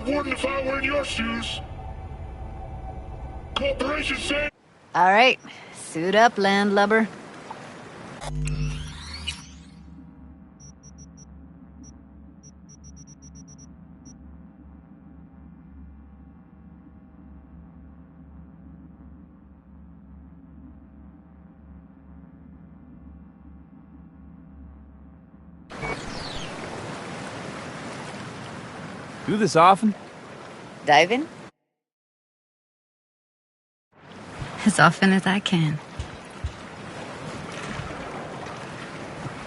wouldn't if I were in your shoes. Corporation said... All right, suit up, landlubber. Do this often? Dive in? As often as I can.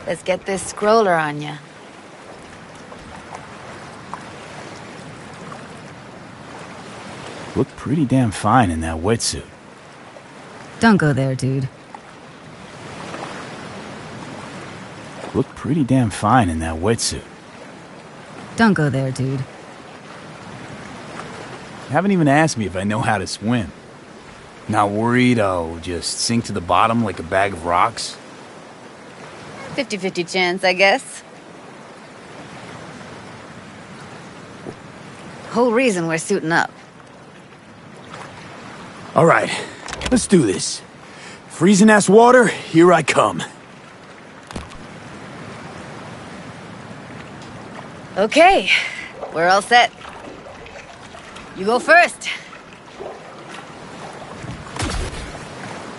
Let's get this scroller on ya. Look pretty damn fine in that wetsuit. Don't go there, dude. Look pretty damn fine in that wetsuit. Don't go there, dude. Haven't even asked me if I know how to swim. Not worried I'll just sink to the bottom like a bag of rocks? 50-50 chance, I guess. Whole reason we're suiting up. Alright, let's do this. Freezing-ass water, here I come. Okay, we're all set. You go first. Stick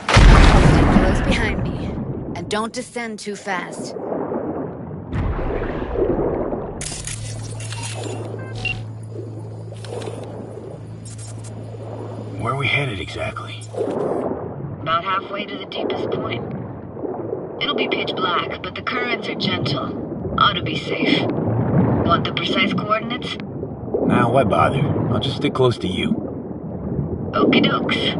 close behind me, and don't descend too fast. Where are we headed exactly? About halfway to the deepest point. It'll be pitch black, but the currents are gentle. Ought to be safe. Want the precise coordinates? Nah, why bother? I'll just stick close to you. Okie dokes.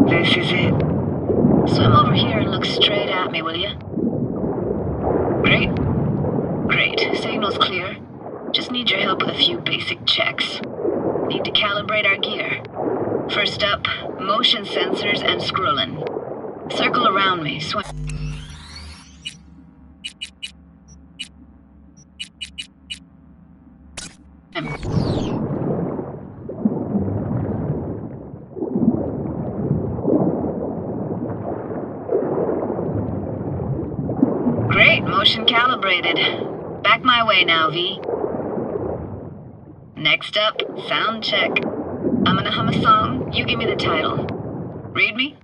This is it. Swim over here and look straight at me, will ya? Great. Great. Signal's clear. Just need your help with a few basic checks. Need to calibrate our gear. First up, motion sensors and scrolling. Circle around me. Swim. Great, motion calibrated. Back my way now, V. Next up, sound check. I'm gonna hum a song, you give me the title. Read me?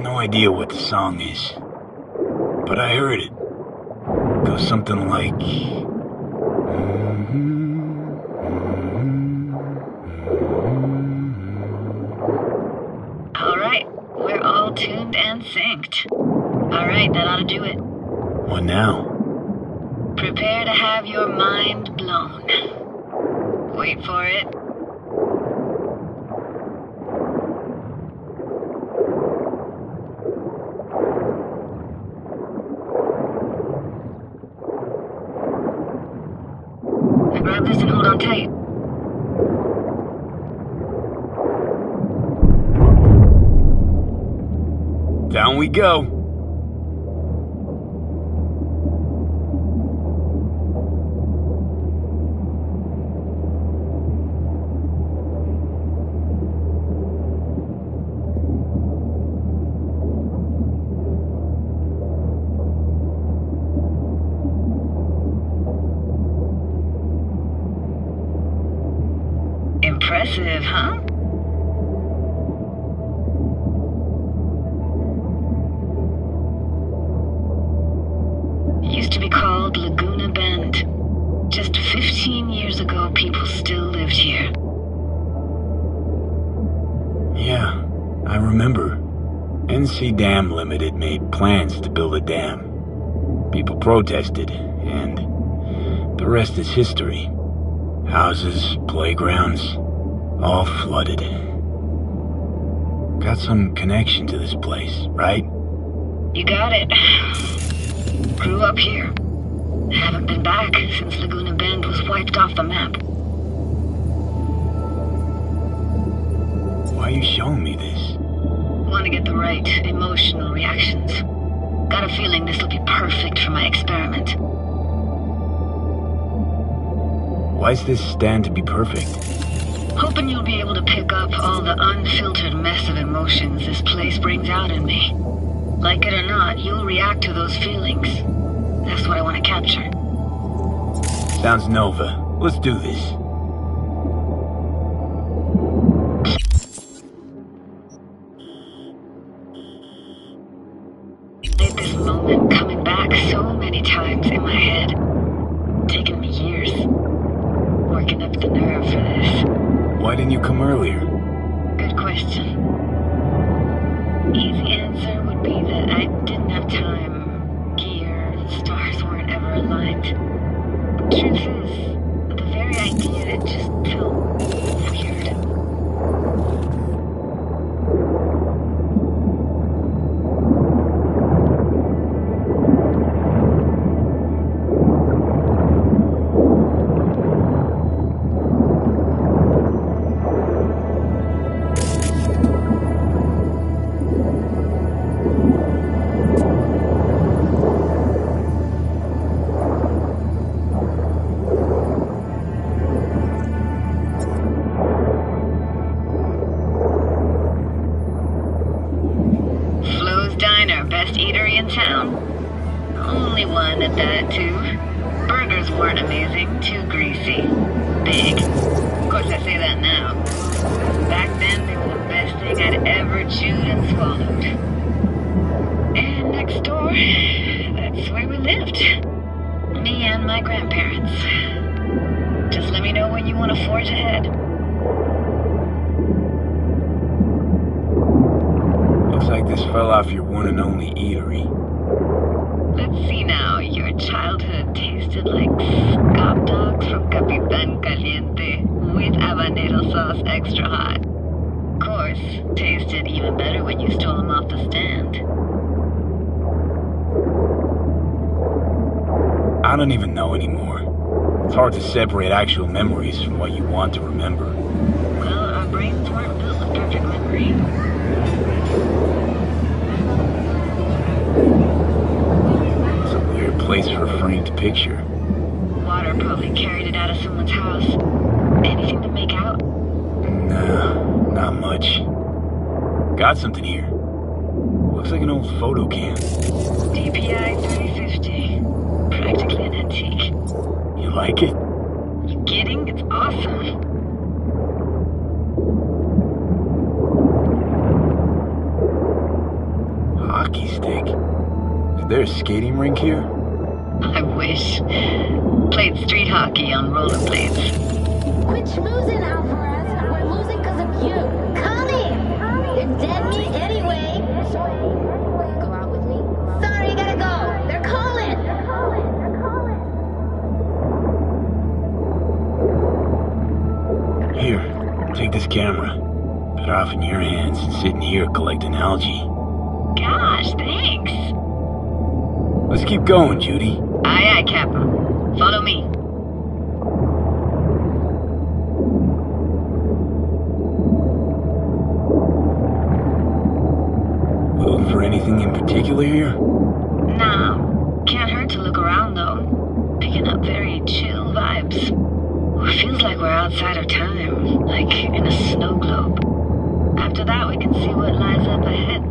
No idea what the song is, but I heard it. Goes something like... Alright, we're all tuned and synced. Alright, that ought to do it. What now? Prepare to have your mind blown. Wait for it. Now grab this and hold on tight. Down we go. Impressive, huh? It used to be called Laguna Bend. Just 15 years ago, people still lived here. Yeah, I remember. NC Dam Limited made plans to build a dam. People protested, and the rest is history. Houses, playgrounds, all flooded. Got some connection to this place, right? You got it. Grew up here. Haven't been back since Laguna Bend was wiped off the map. Why are you showing me this? Want to get the right emotional reactions. Got a feeling this will be perfect for my experiment. Why's this stand to be perfect? Hoping you'll be able to pick up all the unfiltered mess of emotions this place brings out in me. Like it or not, you'll react to those feelings. That's what I want to capture. Sounds Nova. Let's do this. Played this moment coming back so many times in my head. Taken me years. Working up the nerve for this. Why didn't you come earlier? Good question. Easy answer would be that I didn't have time. Gear, stars weren't ever aligned. Truth is, the very idea it just felt weird. Best eatery in town. Only one at that, too. Burgers weren't amazing, too greasy. Big. Of course, I say that now. Back then, they were the best thing I'd ever chewed and swallowed. And next door, that's where we lived. Me and my grandparents. Just let me know when you want to forge ahead. Looks like this fell off your one and only eatery. Let's see now. Your childhood tasted like scop dogs from Capitan Caliente with habanero sauce extra hot. Of course, tasted even better when you stole them off the stand. I don't even know anymore. It's hard to separate actual memories from what you want to remember. Well, our brains weren't built with perfect memory. It's a weird place for a framed picture. Water probably carried it out of someone's house. Anything to make out? Nah, not much. Got something here. Looks like an old photo cam. DPI 350. Practically an antique. You like it? You kidding? It's awesome. Hockey stick. Is there a skating rink here? I wish. Played street hockey on rollerblades. Quit schmoozing, Alvarez. We're losing because of you. Come in. You're dead meat anyway. Go out with me? Sorry, you gotta go. They're calling. Here, take this camera. Better off in your hands than sitting here collecting algae. Gosh, thanks. Let's keep going, Judy. Aye, aye, Captain. Follow me. Looking for anything in particular here? Nah, can't hurt to look around though. Picking up very chill vibes. Feels like we're outside of time, like in a snow globe. After that, we can see what lies up ahead.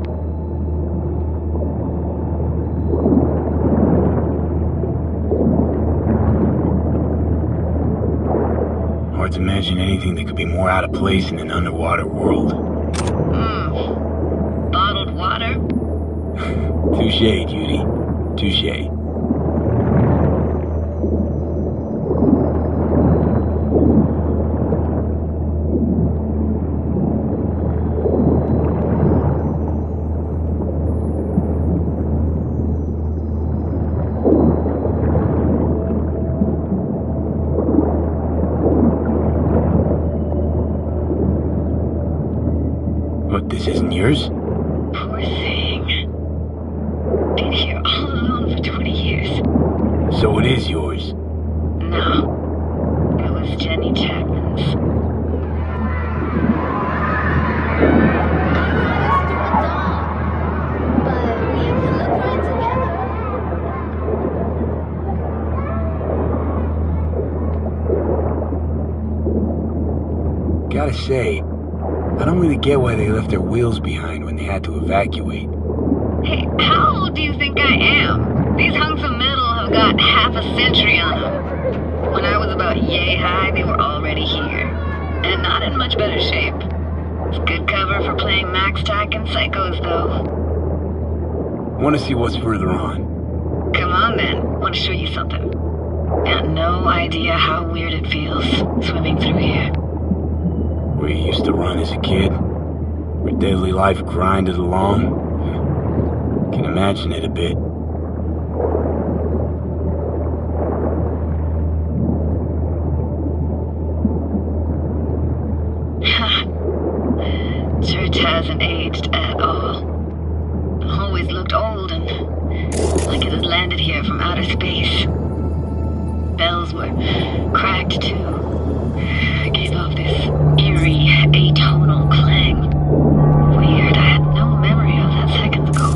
hard to imagine anything that could be more out of place in an underwater world. Bottled water? Touché, Judy. Touché. What, this isn't yours? Poor thing. Been here all alone for 20 years. So it is yours. No. It was Jenny Chapman's. Gotta say, I don't really get why they left their wheels behind when they had to evacuate. Hey, how old do you think I am? These hunks of metal have got half a century on them. When I was about yay high, they were already here. And not in much better shape. It's good cover for playing Max Tack and Psychos, though. Want to see what's further on? Come on, then. Want to show you something. Got no idea how weird it feels, swimming through here. Where you used to run as a kid? Where daily life grinded along? Can imagine it a bit. Church hasn't aged at all. Always looked old and like it had landed here from outer space. Bells were cracked too. Gave off this eerie, atonal clang. Weird, I had no memory of that seconds ago.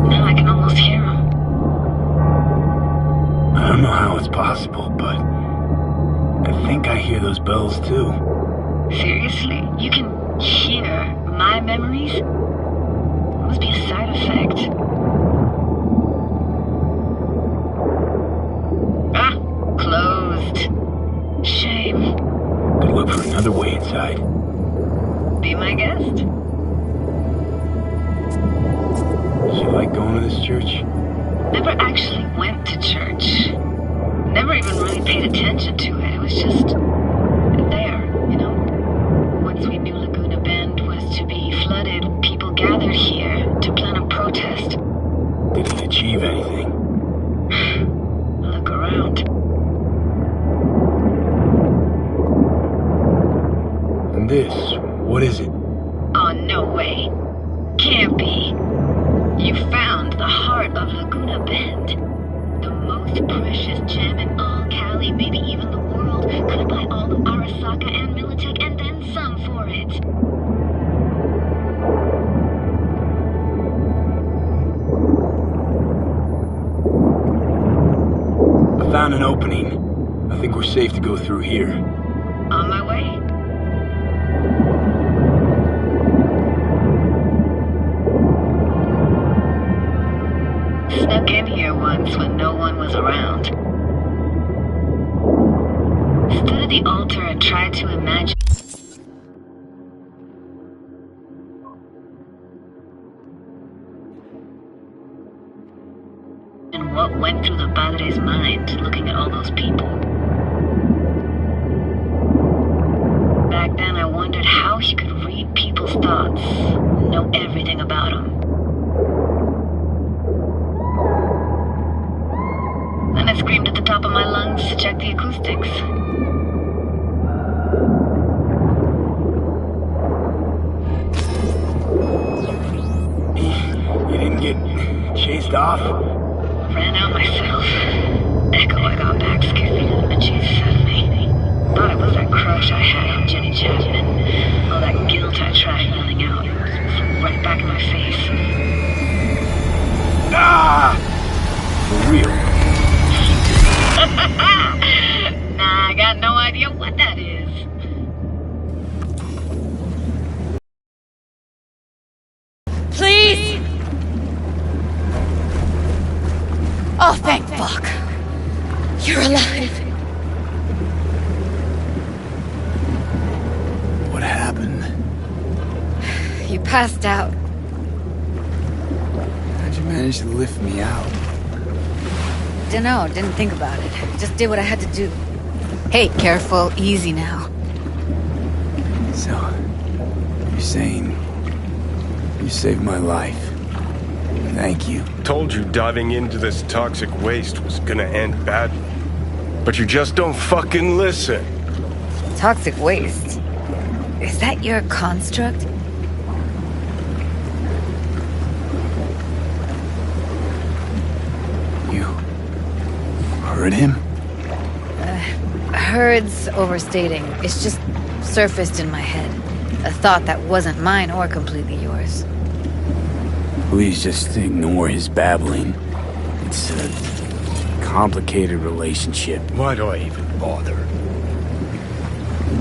Now I can almost hear them. I don't know how it's possible, but I think I hear those bells too. Seriously? You can hear my memories? It must be a side effect. Ah, closed. Shame. Could look for another way inside. Be my guest. You like going to this church? Never actually went to church. Never even really paid attention to it. It was just there, you know? Once we knew Laguna Bend was to be flooded, people gathered here to plan a protest. Did it achieve anything? Look around. And this, what is it? Oh, no way. Can't be. You found the heart of Laguna Bend. The most precious gem in all Cali, maybe even the world. Could buy all of Arasaka and Militech and then some for it. I found an opening. I think we're safe to go through here. On my way. Snuck in here once when no one was around. Stood at the altar and tried to imagine what went through the padre's mind looking at all those people. Back then I wondered how he could read people's thoughts, know everything about them. Then I screamed at the top of my lungs to check the acoustics. You didn't get chased off? Ran out myself. Echo I got back scared the living Jesus out of me. Thought it was that crush I had on Jenny Chapman. All that guilt I tried yelling out. Flew right back in my face. Ah! For real. Nah, I got no idea what that is. Please! Oh, thank fuck. You're alive. Passed out. How'd you manage to lift me out? Dunno, didn't think about it. Just did what I had to do. Hey, careful, easy now. So, you're saying you saved my life. Thank you. Told you diving into this toxic waste was gonna end badly. But you just don't fucking listen. Toxic waste? Is that your construct? You heard him? Heard's overstating. It's just surfaced in my head. A thought that wasn't mine or completely yours. Please just ignore his babbling. It's a complicated relationship. Why do I even bother?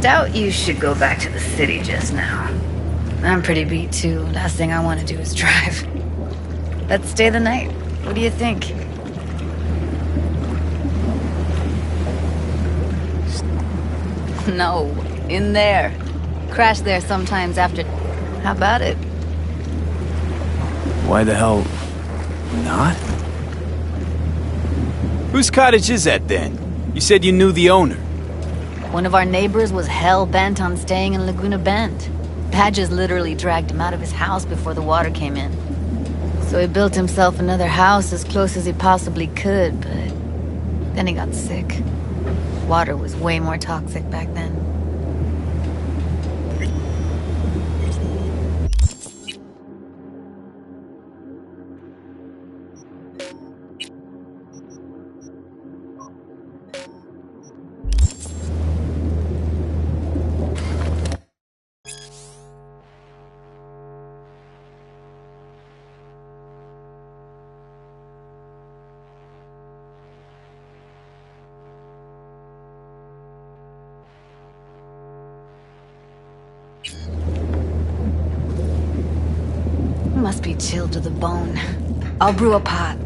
Doubt you should go back to the city just now. I'm pretty beat too. Last thing I want to do is drive. Let's stay the night. What do you think? No, in there. Crash there sometimes after... How about it? Why the hell not? Whose cottage is that then? You said you knew the owner. One of our neighbors was hell-bent on staying in Laguna Bend. Badges literally dragged him out of his house before the water came in. So he built himself another house as close as he possibly could, but then he got sick. Water was way more toxic back then. Must be chilled to the bone. I'll brew a pot.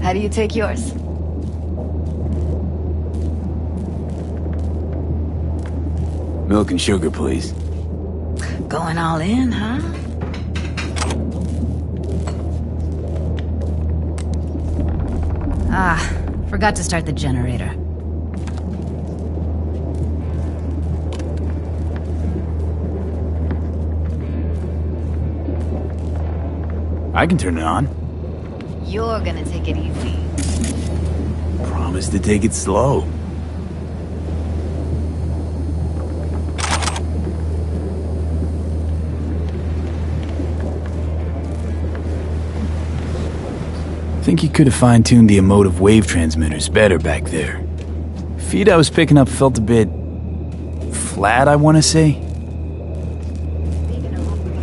How do you take yours? Milk and sugar, please. Going all in, huh? Ah, forgot to start the generator. I can turn it on. You're gonna take it easy. Promise to take it slow. Think you could have fine-tuned the emotive wave transmitters better back there. Feed I was picking up felt a bit... flat, I want to say.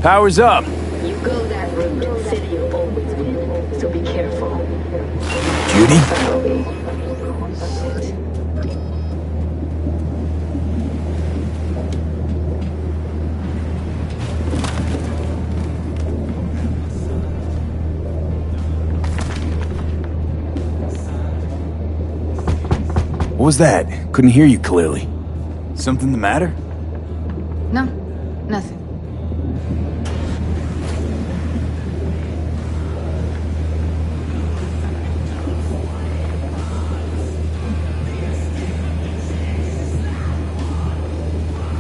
Power's up! You go that route, city will always win, so be careful. Judy? What was that? Couldn't hear you clearly. Something the matter? No, nothing.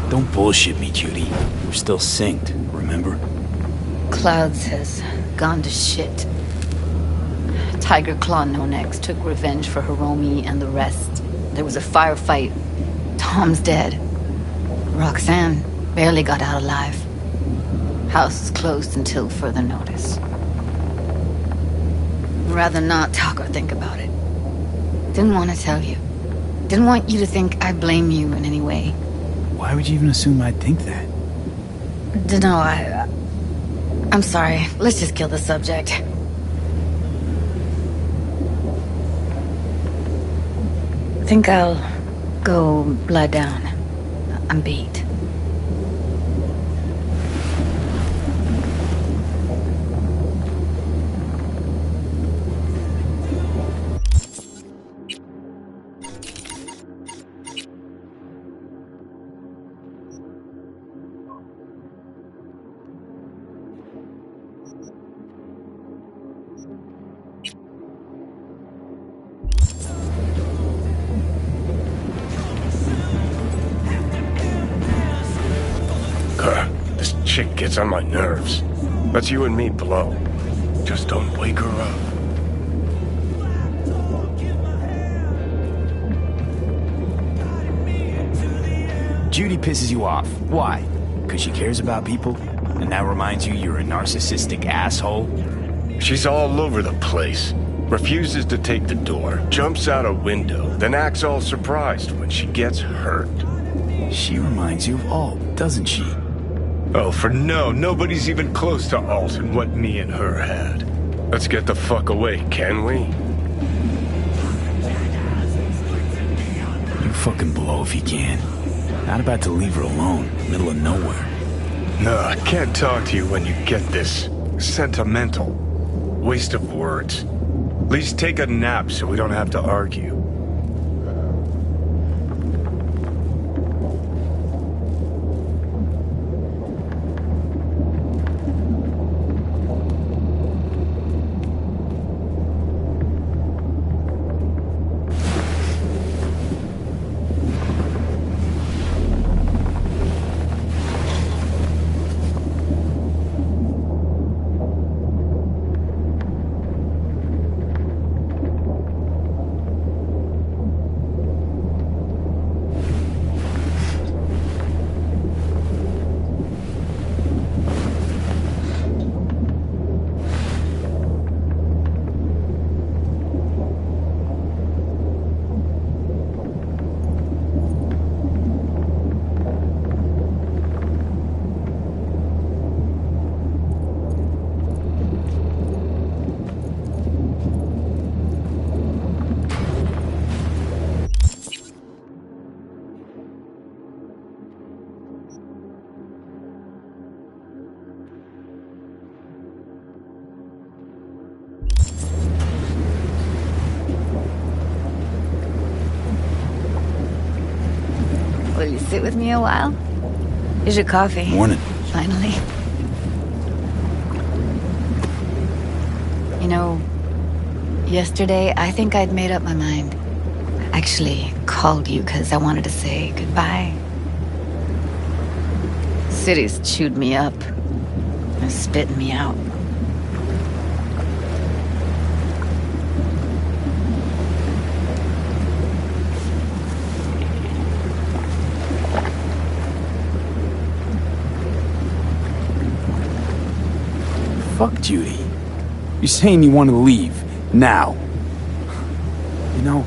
Don't bullshit me, Judy. We're still synced, remember? Clouds has gone to shit. Tiger Claw No Next took revenge for Hiromi and the rest. There was a firefight. Tom's dead. Roxanne barely got out alive. House is closed until further notice. Rather not talk or think about it. Didn't want to tell you. Didn't want you to think I blame you in any way. Why would you even assume I'd think that? Dunno, I'm sorry. Let's just kill the subject. Think I'll go lie down. I'm beat. gets on my nerves. That's you and me, Blow. Just don't wake her up. Judy pisses you off. Why? Because she cares about people? And that reminds you you're a narcissistic asshole? She's all over the place. Refuses to take the door, jumps out a window, then acts all surprised when she gets hurt. She reminds you of Alt, doesn't she? Oh, for no, nobody's even close to Alt and what me and her had. Let's get the fuck away, can we? You fucking blow if you can. Not about to leave her alone, middle of nowhere. No, I can't talk to you when you get this sentimental. Waste of words. At least take a nap so we don't have to argue. Will you sit with me a while? Here's your coffee. Morning. Finally. You know, yesterday I think I'd made up my mind. I actually called you because I wanted to say goodbye. City's chewed me up. They're spitting me out. Fuck Judy. You're saying you want to leave. Now. You know,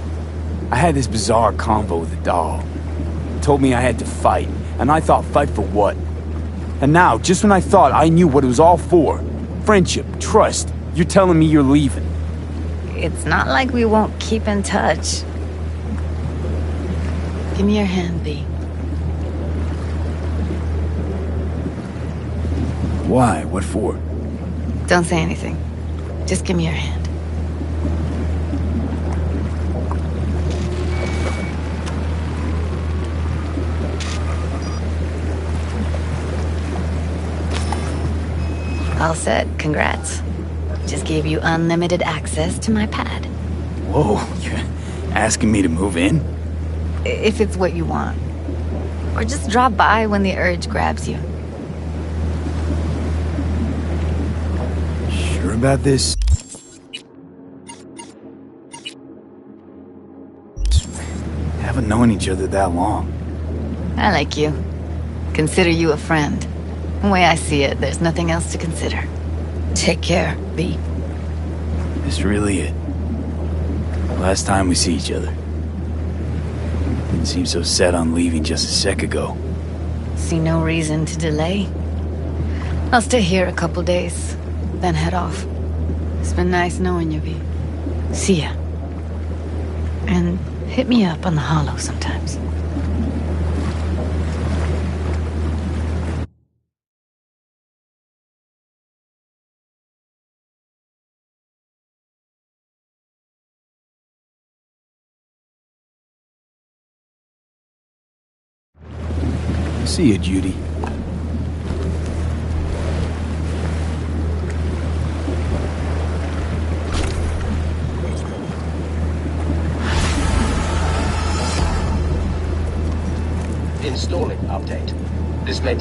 I had this bizarre convo with the doll. Told me I had to fight. And I thought, fight for what? And now, just when I thought I knew what it was all for, friendship, trust, you're telling me you're leaving. It's not like we won't keep in touch. Give me your hand, V. Why? What for? Don't say anything. Just give me your hand. All set. Congrats. Just gave you unlimited access to my pad. Whoa, you're asking me to move in? If it's what you want. Or just drop by when the urge grabs you. Sure about this? Haven't known each other that long. I like you. Consider you a friend. The way I see it, there's nothing else to consider. Take care, V. This really it? Last time we see each other. Didn't seem so set on leaving just a sec ago. See no reason to delay. I'll stay here a couple days, then head off. It's been nice knowing you, V. See ya. And hit me up on the holo sometimes. See you, Judy. Installing update. This may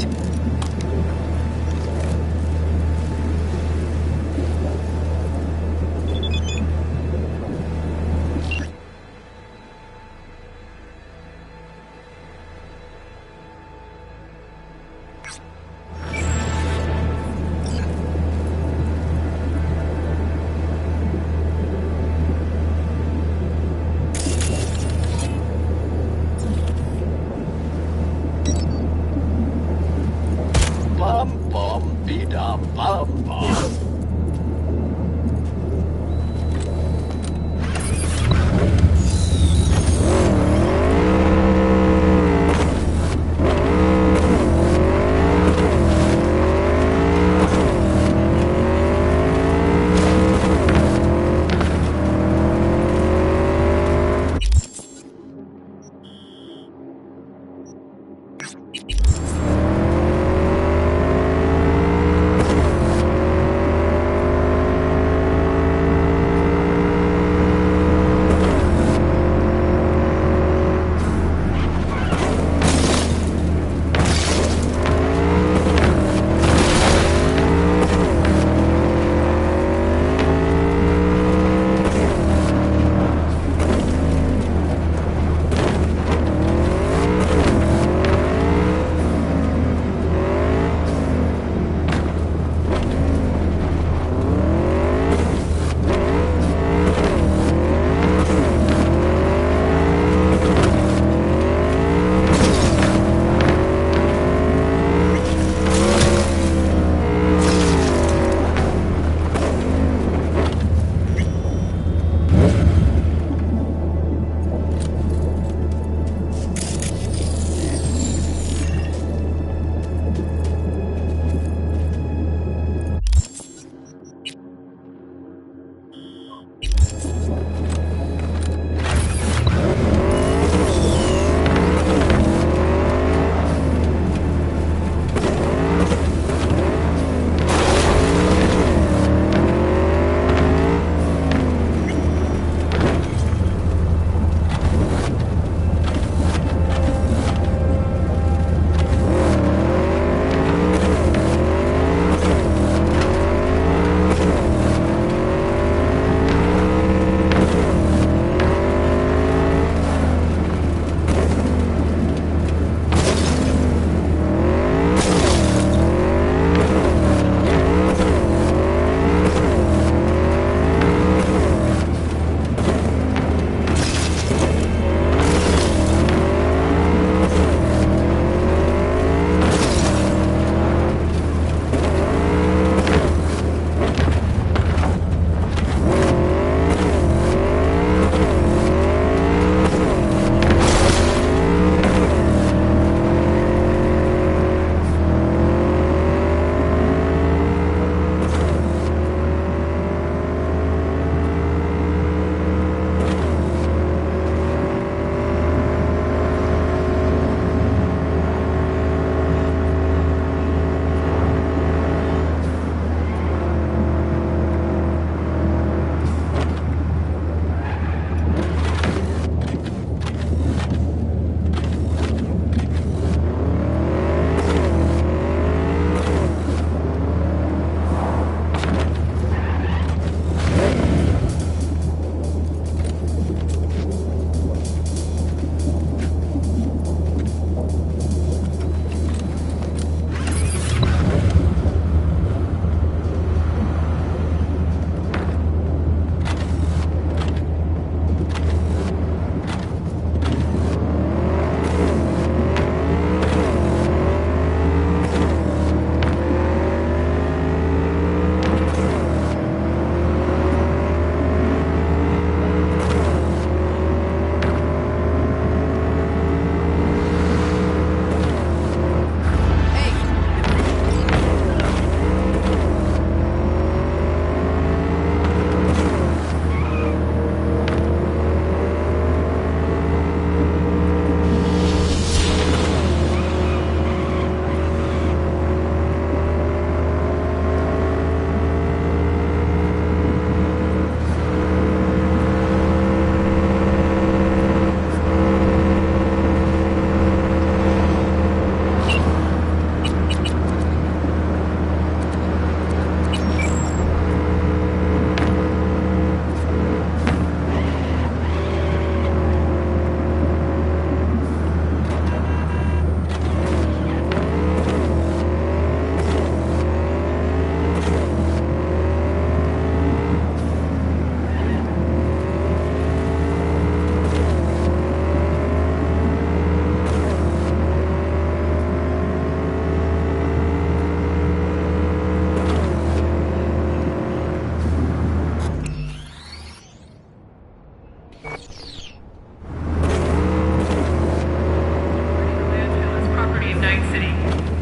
Landfill is property of Night City.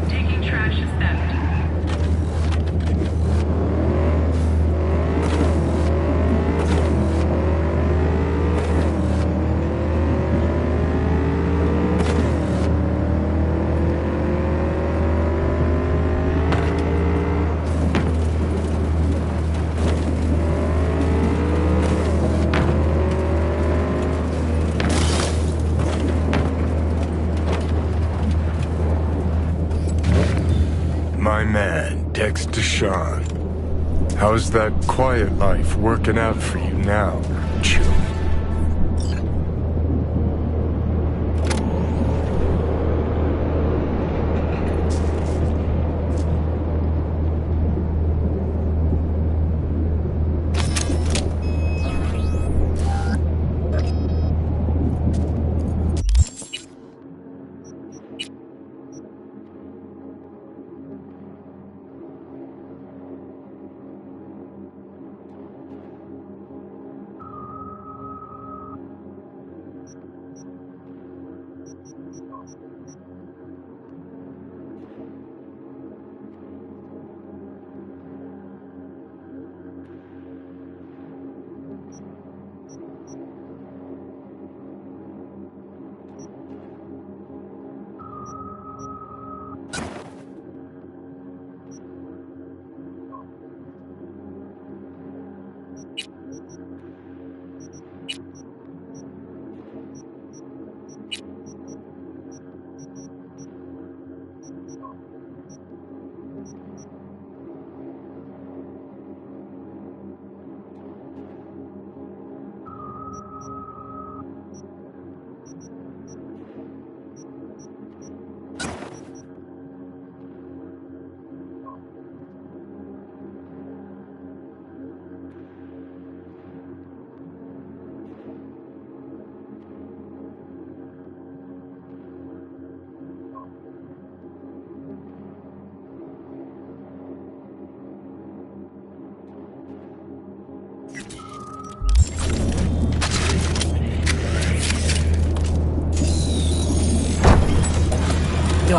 Taking trash is theft. My man, Dexter Sean. How's that quiet life working out for you now, Chew?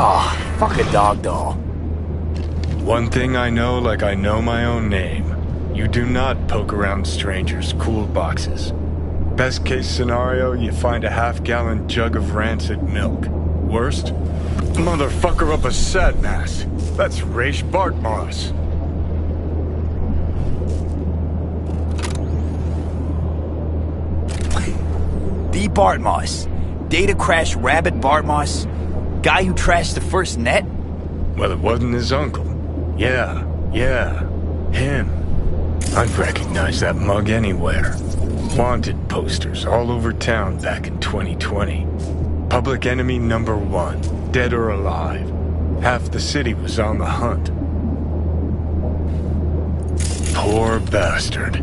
Oh, fuck a dog doll. One thing I know like I know my own name. You do not poke around strangers' cool boxes. Best case scenario, you find a half-gallon jug of rancid milk. Worst? Motherfucker up a sat mask. That's Raish Bartmoss. The Bartmoss. Data crash rabbit Bartmoss. Guy who trashed the first net? Well, it wasn't his uncle. Yeah, him. I'd recognize that mug anywhere. Wanted posters all over town back in 2020. Public enemy number 1, dead or alive. Half the city was on the hunt. Poor bastard.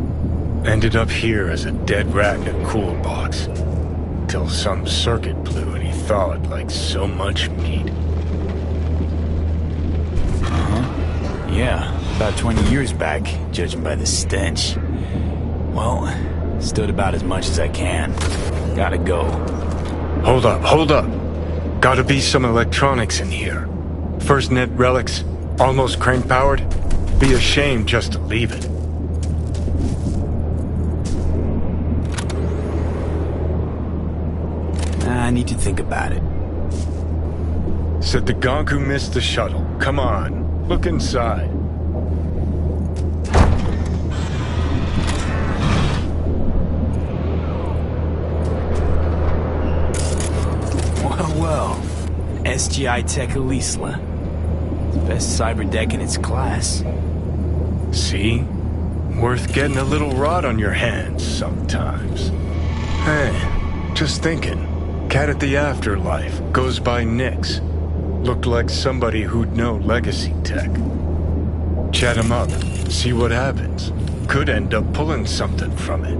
Ended up here as a dead rat in a cool box. Till some circuit blew and he thawed like so much meat. Yeah, about 20 years back, judging by the stench. Well, stood about as much as I can. Gotta go. Hold up. Gotta be some electronics in here. First net relics, almost crank powered. Be a shame just to leave it. I need to think about it. Said the gonk who missed the shuttle. Come on, look inside. Well, SGI Tech Elisla. Best cyber deck in its class. See? Worth getting a little rot on your hands sometimes. Hey, just thinking. Cat at the Afterlife goes by Nix. Looked like somebody who'd know legacy tech. Chat him up, see what happens. Could end up pulling something from it.